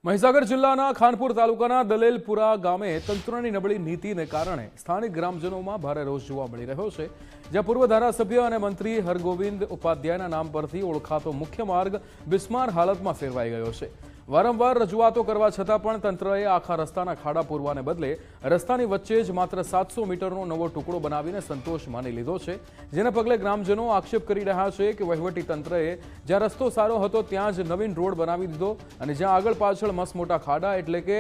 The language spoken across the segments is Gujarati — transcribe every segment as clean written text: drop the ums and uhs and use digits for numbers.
મહીસાગર જિલ્લાના ખાનપુર તાલુકાના દલેલપુરા ગામે તંત્રની નબળી નીતિને કારણે સ્થાનિક ગ્રામજનોમાં ભારે રોષ જોવા મળી રહ્યો છે, જ્યાં પૂર્વ ધારાસભ્ય અને મંત્રી હરગોવિંદ ઉપાધ્યાયના નામ પરથી ઓળખાતો મુખ્ય માર્ગ બિસ્માર હાલતમાં ફેરવાઈ ગયો છે। વારંવાર રજૂઆતો કરવા છતાં પણ તંત્રએ આખા રસ્તાના ખાડા પૂરવાને બદલે રસ્તાની વચ્ચે જ માત્ર 700 મીટરનો નવો ટુકડો બનાવીને સંતોષ માની લીધો છે, જેના પગલે ગ્રામજનો આક્ષેપ કરી રહ્યા છે કે વહીવટી તંત્રએ જ્યાં રસ્તો સારો હતો ત્યાં જ નવીન રોડ બનાવી દીધો અને જ્યાં આગળ પાછળ મસ્ત મોટા ખાડા એટલે કે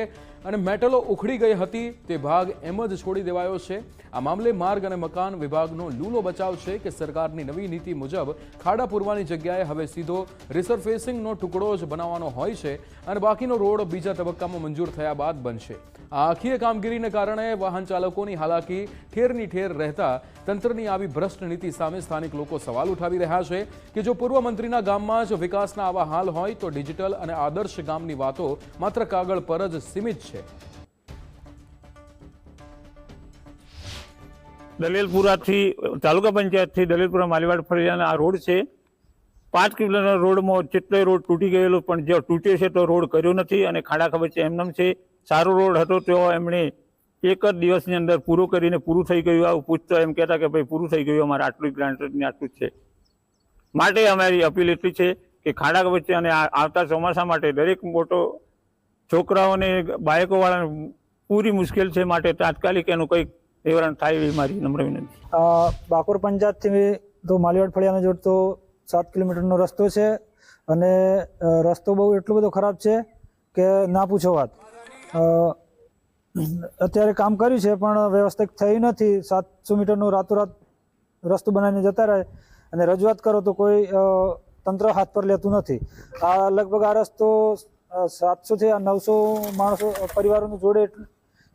અને મેટલો ઉખડી ગઈ હતી તે ભાગ એમ જ છોડી દેવાયો છે। આ મામલે માર્ગ અને મકાન વિભાગનો લૂલો બચાવ છે કે સરકારની નવી નીતિ મુજબ ખાડા પૂરવાની જગ્યાએ હવે સીધો રિસરફેસિંગનો ટુકડો જ બનાવવાનો હોય છે અને બાકીનો રોડ બીજા તબક્કામાં મંજૂર થયા બાદ બનશે। આ આખી કામગીરીને કારણે વાહન ચાલકોની હાલાકી ઠેરની ઠેર રહેતા તંત્રની આવી ભ્રષ્ટ નીતિ સામે સ્થાનિક લોકો સવાલ ઉઠાવી રહ્યા છે કે જો પૂર્વ મંત્રીના ગામમાં જ વિકાસના આવા હાલ હોય તો ડિજિટલ અને આદર્શ ગામની વાતો માત્ર કાગળ પર જ સીમિત છે। દલેલપુરાથી તાલુકા પંચાયતથી દલેલપુરા માલીવાડ ફળિયાના આ રોડ છે। 5 કિલોમીટર રોડમાં જેટલો રોડ તૂટી ગયેલો પણ જો તૂટ્યો છે તો રોડ કર્યો નથી અને ખાડા ખબચે એમનેમ છે। સારો રોડ હતો તો એમણે એક જ દિવસની અંદર પૂરો કરીને પૂરું થઈ ગયું આવું પૂછતો એમ કહેતા કે ભાઈ પૂરું થઈ ગયું, અમારે આટલું જ ગ્રાન્ટની આટલું જ છે। માટે અમારી અપીલ એટલી છે કે ખાડા વચ્ચે અને આવતા ચોમાસા માટે દરેક મોટો છોકરાઓને બાઇકોવાળાને પૂરી મુશ્કેલ છે, માટે તાત્કાલિક એનું કંઈક નિવારણ થાય એવી મારી નમ્ર વિનંતી। બાકોર પંચાયતથી તો માલીવાડ ફળિયાને જોડતો 7 કિલોમીટરનો રસ્તો છે અને રસ્તો બહુ એટલો બધો ખરાબ છે કે ના પૂછો વાત। અત્યારે કામ કર્યું છે પણ વ્યવસ્થિત થઈ નથી। 700 મીટરનો રાતોરાત રસ્તો બનાવીને જતા રહે અને રજૂઆત કરો તો કોઈ તંત્ર હાથ પર લેતું નથી। આ લગભગ આ રસ્તો 700 થી 900 માણસો પરિવારોને જોડે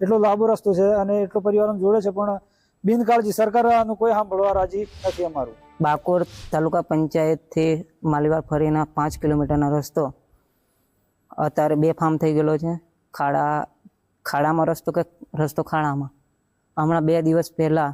એટલો લાંબો રસ્તો છે અને એટલો પરિવારોને જોડે છે પણ બિનકાળજી સરકાર આનું કોઈ સાંભળવા રાજી નથી। અમારું બાકોર તાલુકા પંચાયતથી માલીવાડ ફરીના 5 કિલોમીટરનો રસ્તો અત્યારે બેફામ થઈ ગયેલો છે। ખાડામાં રસ્તો કે રસ્તો ખાડામાં। હમણાં 2 દિવસ પહેલાં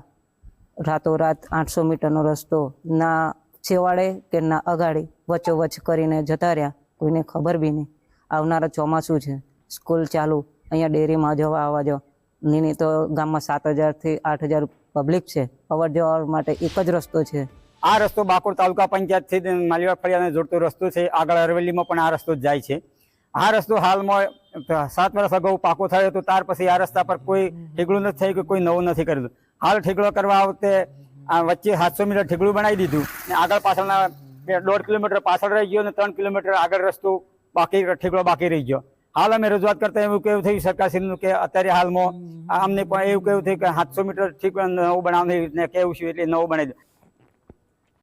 રાતોરાત 800 મીટરનો રસ્તો ના છેવાડે કે ના અગાડી વચ્ચોવચ્ચ કરીને જતા રહ્યા, કોઈને ખબર બી નહીં। આવનારા ચોમાસું છે, સ્કૂલ ચાલુ, અહીંયા ડેરીમાં જવા આવવા જાવ નહીં તો ગામમાં 7000 થી 8000 પબ્લિક છે, અવર જવર માટે એક જ રસ્તો છે। આ રસ્તો બાકોર તાલુકા પંચાયતથી માલીવાડ ફળિયાને જોડતો રસ્તો છે। આગળ અરવલ્લીમાં પણ આ રસ્તો જ જાય છે। આ રસ્તો હાલમાં 7 વર્ષ અગાઉ પાકો થયો હતો, ત્યાર પછી આ રસ્તા પર કોઈ ઠીકડું નથી થયું કે કોઈ નવું નથી કરેલું। હાલ ઠીકડો કરવા વખતે આ વચ્ચે 700 મીટર ઠીકડું બનાવી દીધું અને આગળ પાછળના 1.5 કિલોમીટર પાછળ રહી ગયો અને 3 કિલોમીટર આગળ રસ્તો બાકી ઠીકડો બાકી રહી ગયો। હાલ અમે રજૂઆત કરતા એવું કેવું થયું સરકારશ્રીનું કે અત્યારે હાલમાં અમને પણ એવું કેવું થયું કે 700 મીટર ઠીક નવું બનાવવાનું કેવું છે એટલે નવું બનાવી દે।